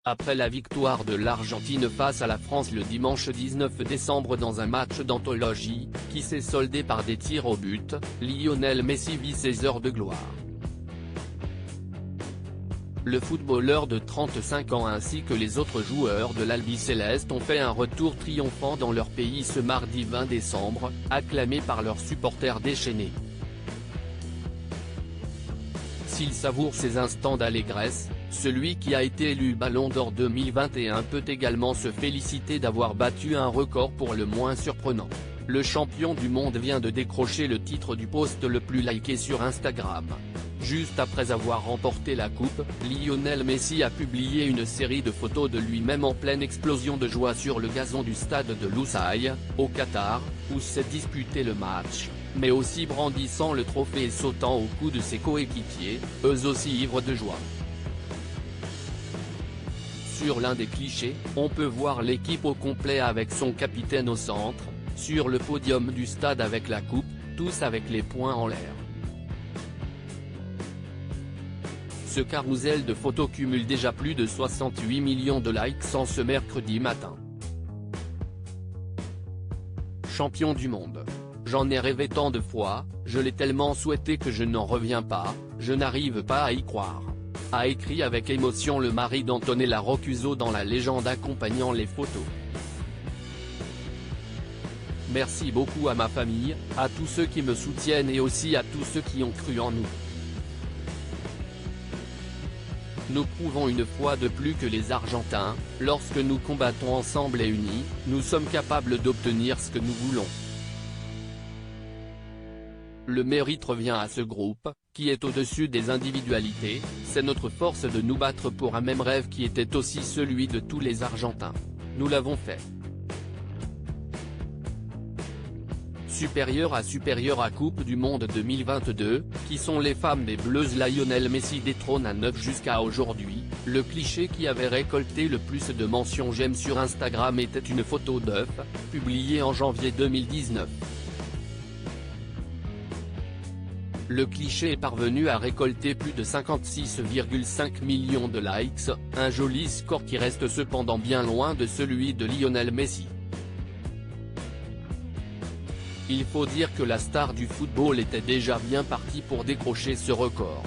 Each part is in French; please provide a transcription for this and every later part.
Après la victoire de l'Argentine face à la France le dimanche 19 décembre dans un match d'anthologie, qui s'est soldé par des tirs au but, Lionel Messi vit ses heures de gloire. Le footballeur de 35 ans ainsi que les autres joueurs de l'Albiceleste ont fait un retour triomphant dans leur pays ce mardi 20 décembre, acclamés par leurs supporters déchaînés. S'il savoure ces instants d'allégresse, celui qui a été élu Ballon d'Or 2021 peut également se féliciter d'avoir battu un record pour le moins surprenant. Le champion du monde vient de décrocher le titre du post le plus liké sur Instagram. Juste après avoir remporté la coupe, Lionel Messi a publié une série de photos de lui-même en pleine explosion de joie sur le gazon du stade de Lusail, au Qatar, où s'est disputé le match, mais aussi brandissant le trophée et sautant au cou de ses coéquipiers, eux aussi ivres de joie. Sur l'un des clichés, on peut voir l'équipe au complet avec son capitaine au centre, sur le podium du stade avec la coupe, tous avec les poings en l'air. Ce carrousel de photos cumule déjà plus de 68 millions de likes en ce mercredi matin. Champion du monde. J'en ai rêvé tant de fois, je l'ai tellement souhaité que je n'en reviens pas, je n'arrive pas à y croire. A écrit avec émotion le mari d'Antonella Roccuzzo dans la légende accompagnant les photos. Merci beaucoup à ma famille, à tous ceux qui me soutiennent et aussi à tous ceux qui ont cru en nous. Nous prouvons une fois de plus que les Argentins, lorsque nous combattons ensemble et unis, nous sommes capables d'obtenir ce que nous voulons. Le mérite revient à ce groupe, qui est au-dessus des individualités, c'est notre force de nous battre pour un même rêve qui était aussi celui de tous les Argentins. Nous l'avons fait. Supérieur à Coupe du Monde 2022, qui sont les femmes des Bleues. Lionel Messi détrône à 9 jusqu'à aujourd'hui. Le cliché qui avait récolté le plus de mentions j'aime sur Instagram était une photo d'œuf, publiée en janvier 2019. Le cliché est parvenu à récolter plus de 56,5 millions de likes, un joli score qui reste cependant bien loin de celui de Lionel Messi. Il faut dire que la star du football était déjà bien parti pour décrocher ce record.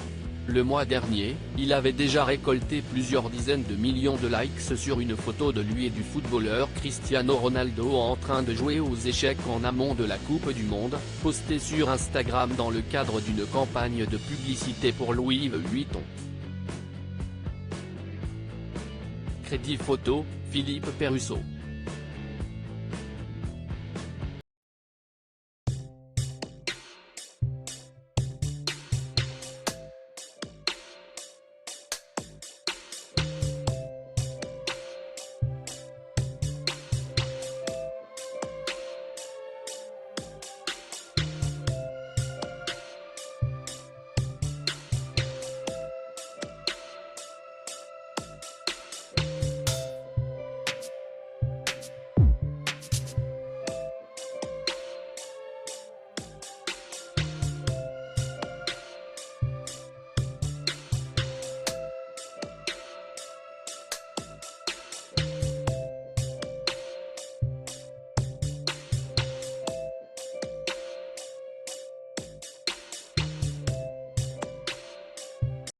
Le mois dernier, il avait déjà récolté plusieurs dizaines de millions de likes sur une photo de lui et du footballeur Cristiano Ronaldo en train de jouer aux échecs en amont de la Coupe du Monde, postée sur Instagram dans le cadre d'une campagne de publicité pour Louis Vuitton. Crédit photo, Philippe Perusso.